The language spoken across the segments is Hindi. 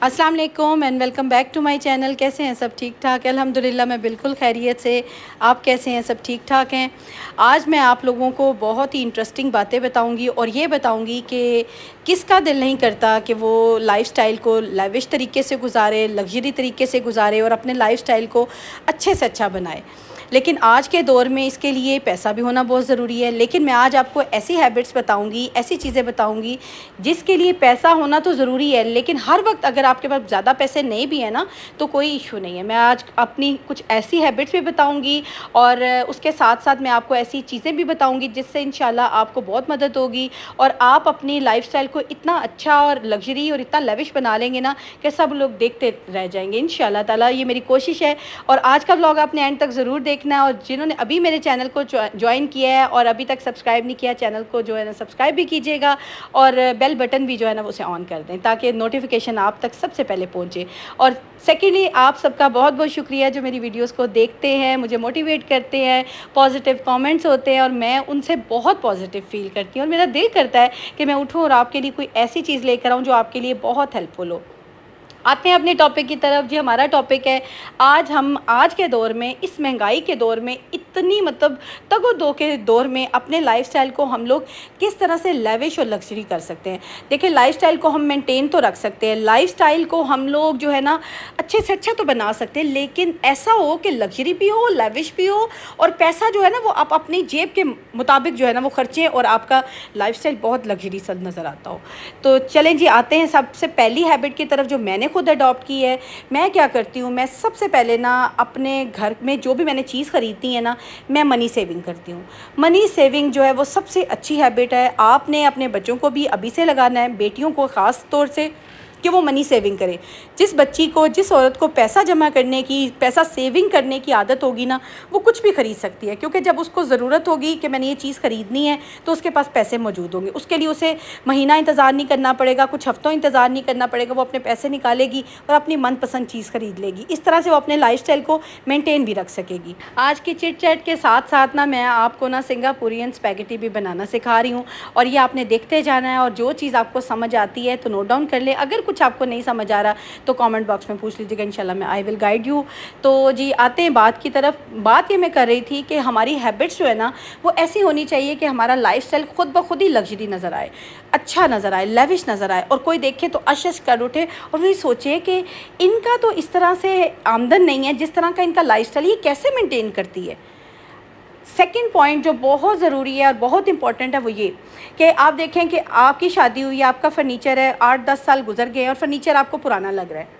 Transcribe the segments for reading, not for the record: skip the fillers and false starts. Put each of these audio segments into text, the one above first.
अस्सलाम वालेकुम and welcome back to my channel. कैसे हैं सब? ठीक ठाक, अल्हम्दुलिल्लाह मैं बिल्कुल खैरियत से। आप कैसे हैं? सब ठीक ठाक हैं। आज मैं आप लोगों को बहुत ही इंटरेस्टिंग बातें बताऊंगी और ये बताऊंगी कि किसका दिल नहीं करता कि वो लाइफस्टाइल को लेविश तरीके से गुजारे, लग्जरी तरीके से गुजारे और अपने लाइफस्टाइल को अच्छे से अच्छा बनाए। लेकिन आज के दौर में इसके लिए पैसा भी होना बहुत ज़रूरी है। लेकिन मैं आज आपको ऐसी हैबिट्स बताऊंगी, ऐसी चीज़ें बताऊंगी जिसके लिए पैसा होना तो ज़रूरी है, लेकिन हर वक्त अगर आपके पास ज़्यादा पैसे नहीं भी है ना तो कोई इशू नहीं है। मैं आज अपनी कुछ ऐसी हैबिट्स भी बताऊंगी और उसके साथ साथ मैं आपको ऐसी चीज़ें भी बताऊंगी जिससे इंशाल्लाह आपको बहुत मदद होगी और आप अपनी लाइफस्टाइल को इतना अच्छा और लग्जरी और इतना लेविश बना लेंगे ना कि सब लोग देखते रह जाएंगे इंशाल्लाह ताला। ये मेरी कोशिश है और आज का व्लॉग आपने एंड तक ज़रूर देखना है। और जिन्होंने अभी मेरे चैनल को ज्वाइन किया है और अभी तक सब्सक्राइब नहीं किया, चैनल को जो है ना सब्सक्राइब भी कीजिएगा और बेल बटन भी जो है ना उसे ऑन कर दें ताकि नोटिफिकेशन आप तक सबसे पहले पहुंचे। और सेकेंडली आप सबका बहुत बहुत शुक्रिया जो मेरी वीडियोस को देखते हैं, मुझे मोटिवेट करते हैं, पॉजिटिव कमेंट्स होते हैं और मैं उनसे बहुत पॉजिटिव फील करती हूँ और मेरा दिल करता है कि मैं उठूँ और आपके लिए कोई ऐसी चीज़ लेकर आऊँ जो आपके लिए बहुत हेल्पफुल हो। आते हैं अपने टॉपिक की तरफ। जी, हमारा टॉपिक है आज के दौर में, इस महंगाई के दौर में, इतनी मतलब तगो-दो के दौर में अपने लाइफस्टाइल को हम लोग किस तरह से लेविश और लग्जरी कर सकते हैं। देखिए, लाइफस्टाइल को हम मेंटेन तो रख सकते हैं, लाइफस्टाइल को हम लोग जो है ना अच्छे से अच्छा तो बना सकते हैं, लेकिन ऐसा हो कि लग्जरी भी हो, लेविश भी हो और पैसा जो है ना वो आप अपनी जेब के मुताबिक जो है ना वो खर्चें और आपका लाइफस्टाइल बहुत लग्जरी सा नज़र आता हो। तो चलें जी, आते हैं सबसे पहली हैबिट की तरफ जो मैंने खुद अडॉप्ट की है। मैं क्या करती हूँ, मैं सबसे पहले ना अपने घर में जो भी मैंने चीज़ ख़रीदती है ना, मैं मनी सेविंग करती हूँ। मनी सेविंग जो है वो सबसे अच्छी हैबिट है। आपने अपने बच्चों को भी अभी से लगाना है, बेटियों को ख़ास तौर से, कि वो मनी सेविंग करें। जिस बच्ची को, जिस औरत को पैसा जमा करने की, पैसा सेविंग करने की आदत होगी ना, वो कुछ भी ख़रीद सकती है, क्योंकि जब उसको ज़रूरत होगी कि मैंने ये चीज़ ख़रीदनी है तो उसके पास पैसे मौजूद होंगे। उसके लिए उसे महीना इंतज़ार नहीं करना पड़ेगा, कुछ हफ़्तों इंतज़ार नहीं करना पड़ेगा। वो अपने पैसे निकालेगी और अपनी मनपसंद चीज़ ख़रीद लेगी। इस तरह से वो अपने लाइफस्टाइल को मेंटेन भी रख सकेगी। आज की चिट चैट के साथ साथ ना मैं आपको ना सिंगापुरियन स्पैगेटी भी बनाना सिखा रही हूँ और ये आपने देखते जाना है और जो चीज़ आपको समझ आती है तो नोट डाउन कर ले। अगर कुछ आपको नहीं समझ आ रहा तो कमेंट बॉक्स में पूछ लीजिएगा, इंशाल्लाह मैं आई विल गाइड यू। तो जी, आते हैं बात की तरफ। बात ये मैं कर रही थी कि हमारी हैबिट्स जो है ना वो ऐसी होनी चाहिए कि हमारा लाइफस्टाइल खुद ब खुद ही लग्जरी नज़र आए, अच्छा नज़र आए, लेविश नज़र आए और कोई देखे तो अशश कर उठे और वही सोचे कि इनका तो इस तरह से आमदन नहीं है जिस तरह का इनका लाइफस्टाइल, ये कैसे मेंटेन करती है। सेकंड पॉइंट जो बहुत ज़रूरी है और बहुत इंपॉर्टेंट है वो ये कि आप देखें कि आपकी शादी हुई, आपका फ़र्नीचर है, 8-10 साल गुजर गए और फ़र्नीचर आपको पुराना लग रहा है।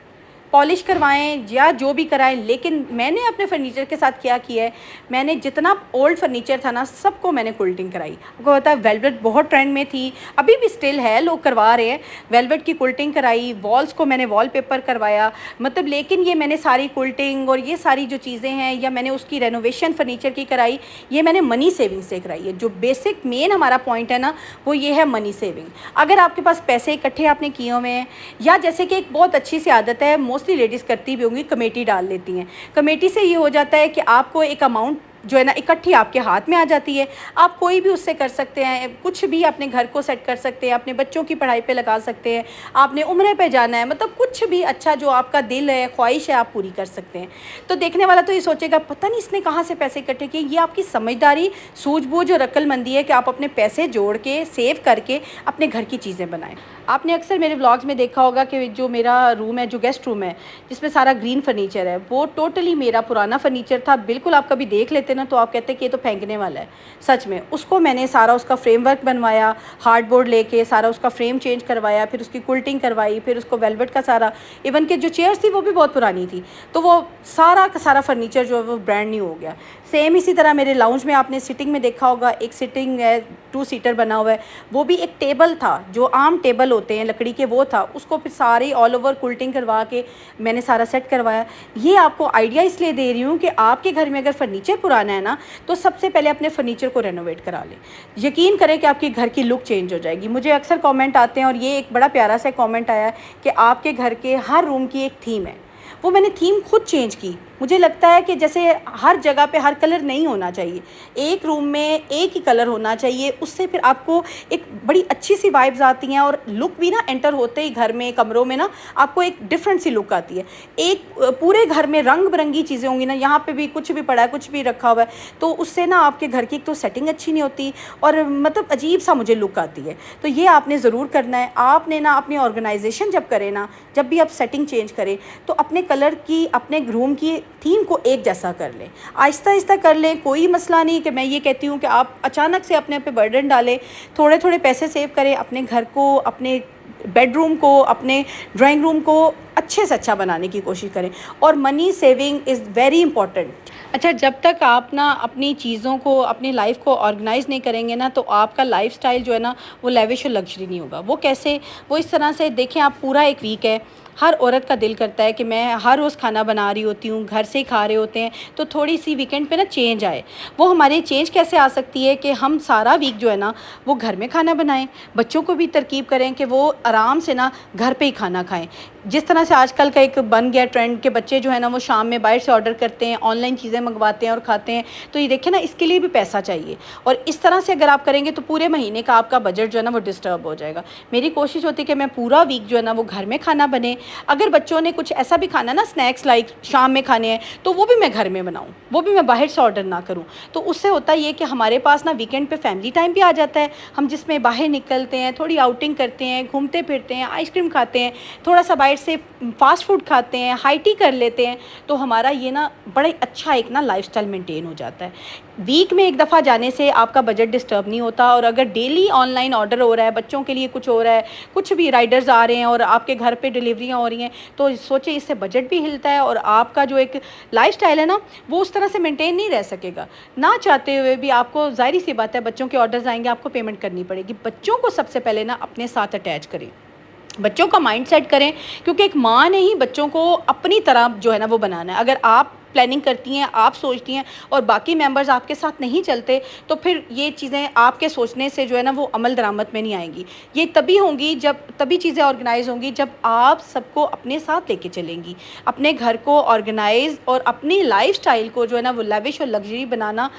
पॉलिश करवाएं या जो भी कराएं, लेकिन मैंने अपने फ़र्नीचर के साथ क्या किया है, मैंने जितना ओल्ड फर्नीचर था ना सबको मैंने कुल्टिंग कराई। आपको पता है वेलवेट बहुत ट्रेंड में थी, अभी भी स्टिल है, लोग करवा रहे हैं। वेलवेट की कुल्टिंग कराई, वॉल्स को मैंने वॉलपेपर करवाया, मतलब लेकिन ये मैंने सारी कुल्टिंग और ये सारी जो चीज़ें हैं या मैंने उसकी रेनोवेशन फ़र्नीचर की कराई, ये मैंने मनी सेविंग से कराई है। जो बेसिक मेन हमारा पॉइंट है ना वो ये है मनी सेविंग। अगर आपके पास पैसे इकट्ठे आपने किए हुए हैं, या जैसे कि एक बहुत अच्छी सी आदत है, मोस्टली लेडीज़ करती भी होंगी, कमेटी डाल लेती हैं। कमेटी से ये हो जाता है कि आपको एक अमाउंट जो है ना इकट्ठी आपके हाथ में आ जाती है। आप कोई भी उससे कर सकते हैं, कुछ भी अपने घर को सेट कर सकते हैं, अपने बच्चों की पढ़ाई पे लगा सकते हैं, आपने उम्रे पे जाना है, मतलब कुछ भी अच्छा जो आपका दिल है, ख्वाहिश है, आप पूरी कर सकते हैं। तो देखने वाला तो ये सोचेगा पता नहीं इसने कहाँ से पैसे इकट्ठे किए। ये आपकी समझदारी, सूझबूझ और अक्लमंदी है कि आप अपने पैसे जोड़ के, सेव करके अपने घर की चीज़ें बनाएं। आपने अक्सर मेरे व्लॉग्स में देखा होगा कि जो मेरा रूम है, जो गेस्ट रूम है जिसमें सारा ग्रीन फर्नीचर है, वो टोटली मेरा पुराना फर्नीचर था। बिल्कुल आप कभी देख लेते ना तो आप कहते कि ये तो फेंकने वाला है। सच में उसको मैंने सारा उसका फ्रेमवर्क बनवाया, हार्डबोर्ड लेके सारा उसका फ्रेम चेंज करवाया, फिर उसकी कुल्टिंग करवाई, फिर उसको वेलवेट का सारा, इवन के जो चेयर्स थी वो भी बहुत पुरानी थी, तो वो सारा का सारा फर्नीचर जो है वो ब्रांड न्यू हो गया। सेम इसी तरह मेरे लाउंज में आपने सिटिंग में देखा होगा, एक सिटिंग है, 2 सीटर बना हुआ है, वो भी एक टेबल था जो आम टेबल होते हैं लकड़ी के, वो था, उसको फिर सारी ऑल ओवर कुल्टिंग करवा के मैंने सारा सेट करवाया। ये आपको आइडिया इसलिए दे रही हूँ कि आपके घर में अगर फर्नीचर पुराना है ना तो सबसे पहले अपने फर्नीचर को रेनोवेट करा लें। यकीन करें कि आपके घर की लुक चेंज हो जाएगी। मुझे अक्सर कमेंट आते हैं और ये एक बड़ा प्यारा सा कमेंट आया है कि आपके घर के हर रूम की एक थीम है। वो मैंने थीम खुद चेंज की, मुझे लगता है कि जैसे हर जगह पे हर कलर नहीं होना चाहिए, एक रूम में एक ही कलर होना चाहिए, उससे फिर आपको एक बड़ी अच्छी सी वाइब्स आती हैं और लुक भी ना एंटर होते ही घर में कमरों में ना आपको एक डिफरेंट सी लुक आती है। एक पूरे घर में रंग बिरंगी चीज़ें होंगी ना, यहाँ पे भी कुछ भी पड़ा है, कुछ भी रखा हुआ है, तो उससे ना आपके घर की एक तो सेटिंग अच्छी नहीं होती और मतलब अजीब सा मुझे लुक आती है। तो ये आपने ज़रूर करना है। आपने ना अपनी ऑर्गेनाइजेशन जब करें ना, जब भी आप सेटिंग चेंज करें तो अपने कलर की, अपने रूम की थीम को एक जैसा कर लें, आहिस्ता आहिस्ता कर लें। कोई मसला नहीं कि मैं ये कहती हूँ कि आप अचानक से अपने पे बर्डन डालें। थोड़े थोड़े पैसे सेव करें, अपने घर को, अपने बेडरूम को, अपने ड्राइंग रूम को अच्छे से अच्छा बनाने की कोशिश करें। और money saving is very important. अच्छा, जब तक आप ना अपनी चीज़ों को, अपनी लाइफ को ऑर्गेनाइज़ नहीं करेंगे ना, तो आपका लाइफस्टाइल जो है ना वो लेविश और लग्जरी नहीं होगा। वो कैसे? वो इस तरह से देखें, आप पूरा एक वीक है, हर औरत का दिल करता है कि मैं हर रोज़ खाना बना रही होती हूँ, घर से ही खा रहे होते हैं, तो थोड़ी सी वीकेंड पे ना चेंज आए। वो हमारी चेंज कैसे आ सकती है कि हम सारा वीक जो है ना वो घर में खाना बनाएं, बच्चों को भी तरकीब करें कि वो आराम से ना घर पे ही खाना खाएं। जिस तरह से आजकल का एक बन गया ट्रेंड के बच्चे जो है ना वो शाम में बाहर से ऑर्डर करते हैं, ऑनलाइन चीज़ें मंगवाते हैं और खाते हैं, तो ये देखिए ना, इसके लिए भी पैसा चाहिए। और इस तरह से अगर आप करेंगे तो पूरे महीने का आपका बजट जो है ना वो डिस्टर्ब हो जाएगा। मेरी कोशिश होती है कि मैं पूरा वीक जो है ना वो घर में खाना बने। अगर बच्चों ने कुछ ऐसा भी खाना ना, स्नैक्स लाइक शाम में खाने हैं, तो वो भी मैं घर में बनाऊँ, वो भी मैं बाहर से ऑर्डर ना करूँ। तो उससे होता ये कि हमारे पास ना वीकेंड पे फैमिली टाइम भी आ जाता है, हम जिसमें बाहर निकलते हैं, थोड़ी आउटिंग करते हैं, घूमते फिरते हैं, आइसक्रीम खाते हैं, थोड़ा सा बाहर से फास्ट फूड खाते हैं, हाई टी कर लेते हैं, तो हमारा ये ना बड़ा अच्छा एक ना लाइफस्टाइल मेंटेन हो जाता है। वीक में एक दफ़ा जाने से आपका बजट डिस्टर्ब नहीं होता। और अगर डेली ऑनलाइन ऑर्डर हो रहा है, बच्चों के लिए कुछ हो रहा है, कुछ भी राइडर्स आ रहे हैं और आपके घर पे डिलीवरियाँ हो रही हैं, तो सोचिए इससे बजट भी हिलता है और आपका जो एक लाइफस्टाइल है ना वो उस तरह से मेंटेन नहीं रह सकेगा। ना चाहते हुए भी आपको, ज़ाहिर सी बात है, बच्चों के ऑर्डर्स आएंगे, आपको पेमेंट करनी पड़ेगी। बच्चों को सबसे पहले ना अपने साथ अटैच करें, बच्चों का माइंड सेट करें, क्योंकि एक माँ ने ही बच्चों को अपनी तरह जो है ना वो बनाना है। अगर आप प्लानिंग करती हैं, आप सोचती हैं और बाकी मेंबर्स आपके साथ नहीं चलते, तो फिर ये चीज़ें आपके सोचने से जो है ना वो अमल दरामद में नहीं आएंगी। ये तभी होंगी जब, तभी चीज़ें ऑर्गेनाइज होंगी जब आप सबको अपने साथ लेके चलेंगी। अपने घर को ऑर्गेनाइज और अपनी लाइफस्टाइल को जो है ना वो लेविश और लग्जरी बनाना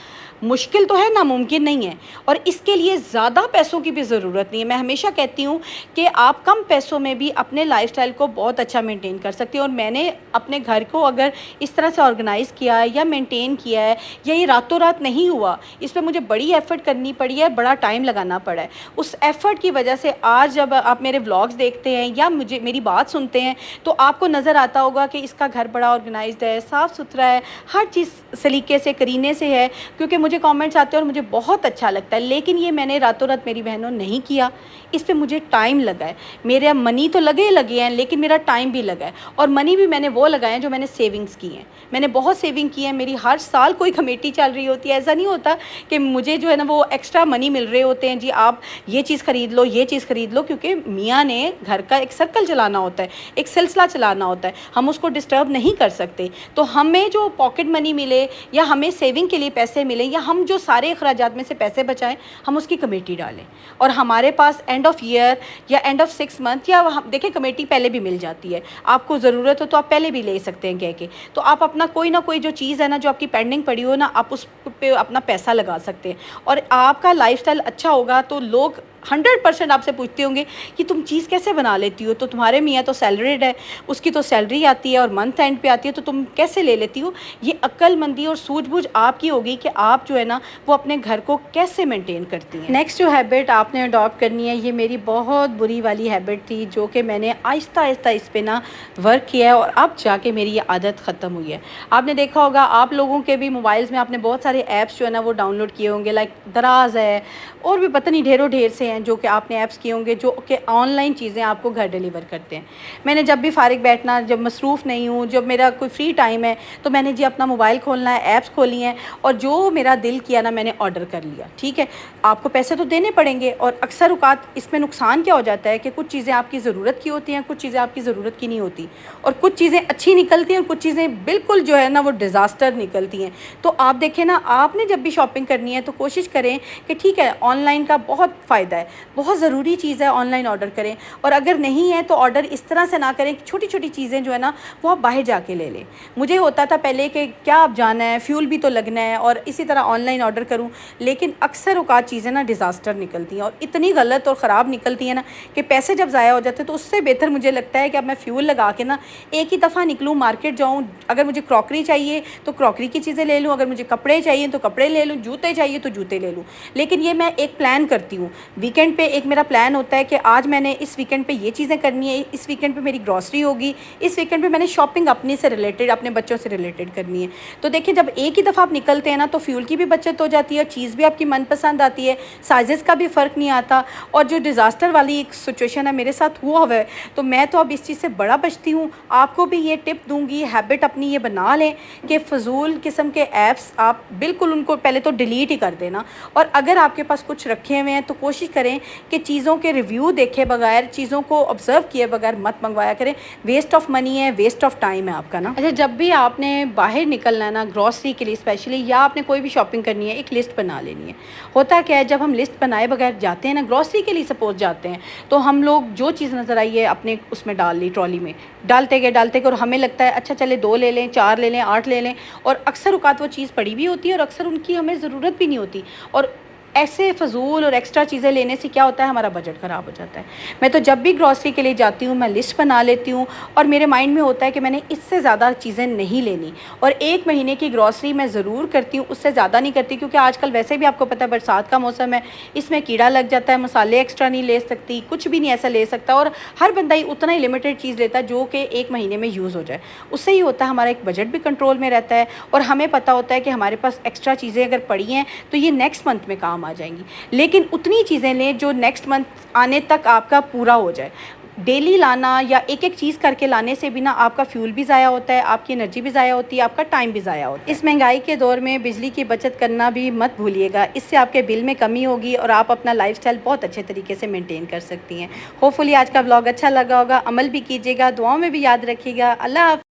मुश्किल तो है, नामुमकिन नहीं है। और इसके लिए ज़्यादा पैसों की भी ज़रूरत नहीं है। मैं हमेशा कहती हूँ कि आप कम पैसों में भी अपने लाइफस्टाइल को बहुत अच्छा मेंटेन कर सकती हैं। और मैंने अपने घर को अगर इस तरह से ऑर्गेनाइज़ किया है या मेंटेन किया है, या ये रातों रात नहीं हुआ, इस पर मुझे बड़ी एफ़र्ट करनी पड़ी है, बड़ा टाइम लगाना पड़ा है। उस एफ़र्ट की वजह से आज जब आप मेरे व्लॉग्स देखते हैं या मुझे मेरी बात सुनते हैं, तो आपको नज़र आता होगा कि इसका घर बड़ा ऑर्गेनाइज्ड है, साफ़ सुथरा है, हर चीज़ सलीके से, करीने से है। क्योंकि मुझे कमेंट्स आते हैं और मुझे बहुत अच्छा लगता है, लेकिन ये मैंने रातों रात मेरी बहनों नहीं किया, इस पे मुझे टाइम लगा है। मेरे मनी तो लगे हैं, लेकिन मेरा टाइम भी लगा है। और मनी भी मैंने वो लगाए हैं जो मैंने सेविंग्स की हैं। मैंने बहुत सेविंग की है, मेरी हर साल कोई कमेटी चल रही होती है। ऐसा नहीं होता कि मुझे जो है ना वो एक्स्ट्रा मनी मिल रहे होते हैं, जी आप ये चीज़ ख़रीद लो, ये चीज़ ख़रीद लो, क्योंकि मियाँ ने घर का एक सर्कल चलाना होता है, एक सिलसिला चलाना होता है, हम उसको डिस्टर्ब नहीं कर सकते। तो हमें जो पॉकेट मनी मिले या हमें सेविंग के लिए पैसे मिले या हम जो सारे अखराजात में से पैसे बचाएं, हम उसकी कमेटी डालें। और हमारे पास एंड ऑफ ईयर या एंड ऑफ 6 मंथ या देखिए कमेटी पहले भी मिल जाती है, आपको ज़रूरत हो तो आप पहले भी ले सकते हैं कह के। तो आप अपना कोई ना कोई जो चीज़ है ना जो आपकी पेंडिंग पड़ी हो ना, आप उस पे अपना पैसा लगा सकते हैं। और आपका लाइफस्टाइल अच्छा होगा तो लोग 100% आपसे पूछते होंगे कि तुम चीज़ कैसे बना लेती हो, तो तुम्हारे मियाँ तो सैलरीड है, उसकी तो सैलरी आती है और मंथ एंड पे आती है, तो तुम कैसे ले लेती हो। ये अक्लमंदी और सूझबूझ आपकी होगी कि आप जो है ना वो अपने घर को कैसे मेंटेन करती हैं। नेक्स्ट जो हैबिट आपने अडॉप्ट करनी है, ये मेरी बहुत बुरी वाली हैबिट थी, जो कि मैंने आहिस्ता आहिस्ता इस पर ना वर्क किया है और अब जाके मेरी ये आदत ख़त्म हुई है। आपने देखा होगा, आप लोगों के भी मोबाइल्स में आपने बहुत सारे ऐप्स जो है ना वो डाउनलोड किए होंगे, लाइक दराज है और भी पता नहीं ढेरों ढेर से हैं जो कि आपने ऐप्स किए होंगे जो कि ऑनलाइन चीज़ें आपको घर डिलीवर करते हैं। मैंने जब भी फारिग बैठना, जब मसरूफ़ नहीं हूँ, जब मेरा कोई फ्री टाइम है, तो मैंने जी अपना मोबाइल खोलना है, ऐप्स खोली हैं और जो मेरा दिल किया ना मैंने ऑर्डर कर लिया। ठीक है, आपको पैसे तो देने पड़ेंगे और अक्सर औक़ात इसमें नुकसान क्या हो जाता है कि कुछ चीज़ें आपकी ज़रूरत की होती हैं, कुछ चीज़ें आपकी ज़रूरत की नहीं होती, और कुछ चीज़ें अच्छी निकलती हैं और कुछ चीज़ें बिल्कुल जो है ना वो डिज़ास्टर निकलती हैं। तो आप देखें ना, आपने जब भी शॉपिंग करनी है तो कोशिश करें कि ठीक है, ऑनलाइन का बहुत फ़ायदा है, बहुत ज़रूरी चीज़ है, ऑनलाइन ऑर्डर करें। और अगर नहीं है तो ऑर्डर इस तरह से ना करें कि छोटी छोटी चीज़ें जो है ना वो आप बाहर जाके ले लें। मुझे होता था पहले कि क्या आप जाना है, फ्यूल भी तो लगना है, और इसी तरह ऑनलाइन ऑर्डर करूं, लेकिन अक्सर औकात चीज़ें ना डिज़ास्टर निकलती हैं और इतनी गलत और ख़राब निकलती हैं ना कि पैसे जब ज़ाया हो जाते हैं। तो उससे बेहतर मुझे लगता है कि अब मैं फ्यूल लगा के ना एक ही दफ़ा निकलूँ, मार्केट जाऊँ, अगर मुझे क्रॉकरी चाहिए तो क्रॉकरी की चीज़ें ले लूँ, अगर मुझे कपड़े चाहिए तो कपड़े ले लूँ, जूते चाहिए तो जूते ले लूँ। लेकिन ये मैं एक प्लान करती हूँ, वीकेंड पे एक मेरा प्लान होता है कि आज मैंने इस वीकेंड पे ये चीज़ें करनी है, इस वीकेंड पे मेरी ग्रॉसरी होगी, इस वीकेंड पे मैंने शॉपिंग अपने से रिलेटेड, अपने बच्चों से रिलेटेड करनी है। तो देखिए जब एक ही दफ़ा आप निकलते हैं ना तो फ्यूल की भी बचत हो जाती है, चीज़ भी आपकी मनपसंद आती है, साइज़ का भी फ़र्क नहीं आता। और जो डिज़ास्टर वाली एक सिचुएशन है मेरे साथ हुआ है, तो मैं तो अब इस चीज़ से बड़ा बचती हूँ। आपको भी ये टिप दूँगी, हैबिट अपनी ये बना लें कि फ़जूल किस्म के ऐप्स आप बिल्कुल उनको पहले तो डिलीट ही कर देना। और अगर आपके पास कुछ रखे हुए हैं तो कोशिश करें कि चीज़ों के रिव्यू देखे बगैर, चीज़ों को ऑब्ज़र्व किए बगैर मत मंगवाया करें। वेस्ट ऑफ मनी है, वेस्ट ऑफ टाइम है आपका ना। अच्छा, जब भी आपने बाहर निकलना है ना ग्रॉसरी के लिए स्पेशली, या आपने कोई भी शॉपिंग करनी है, एक लिस्ट बना लेनी है। होता क्या है, जब हम लिस्ट बनाए बगैर जाते हैं ना ग्रॉसरी के लिए सपोज जाते हैं, तो हम लोग जो चीज़ नज़र आई है अपने उसमें डाल ली, ट्रॉली में डालते गए और हमें लगता है अच्छा चले 2 ले लें, 4 ले लें, 8 ले लें, और अक्सर औकात वो चीज़ पड़ी भी होती है और अक्सर उनकी हमें ज़रूरत भी नहीं होती। और ऐसे फ़जूल और एक्स्ट्रा चीज़ें लेने से क्या होता है, हमारा बजट ख़राब हो जाता है। मैं तो जब भी ग्रॉसरी के लिए जाती हूँ मैं लिस्ट बना लेती हूँ और मेरे माइंड में होता है कि मैंने इससे ज़्यादा चीज़ें नहीं लेनी, और 1 महीने की ग्रॉसरी मैं ज़रूर करती हूँ, उससे ज़्यादा नहीं करती, क्योंकि आजकल वैसे भी आपको पता है बरसात का मौसम है, इसमें कीड़ा लग जाता है, मसाले एक्स्ट्रा नहीं ले सकती, कुछ भी नहीं ऐसा ले सकता, और हर बंदा ही उतना ही लिमिटेड चीज़ लेता है जो कि 1 महीने में यूज़ हो जाए। उससे ही होता है हमारा एक बजट भी कंट्रोल में रहता है, और हमें पता होता है कि हमारे पास एक्स्ट्रा चीज़ें अगर पड़ी हैं तो ये नेक्स्ट मंथ में काम आ जाएंगी। लेकिन उतनी चीज़ें लें जो नेक्स्ट मंथ आने तक आपका पूरा हो जाए। डेली लाना या एक एक चीज़ करके लाने से भी ना आपका फ्यूल भी ज़ाया होता है, आपकी एनर्जी भी ज़ाया होती है, आपका टाइम भी ज़ाया होता है। इस महंगाई के दौर में बिजली की बचत करना भी मत भूलिएगा, इससे आपके बिल में कमी होगी और आप अपना लाइफस्टाइल बहुत अच्छे तरीके से मेंटेन कर सकती हैं। होपफुली आज का व्लॉग अच्छा लगा होगा, अमल भी कीजिएगा, दुआओं में भी याद रखिएगा। अल्लाह हाफ़िज़।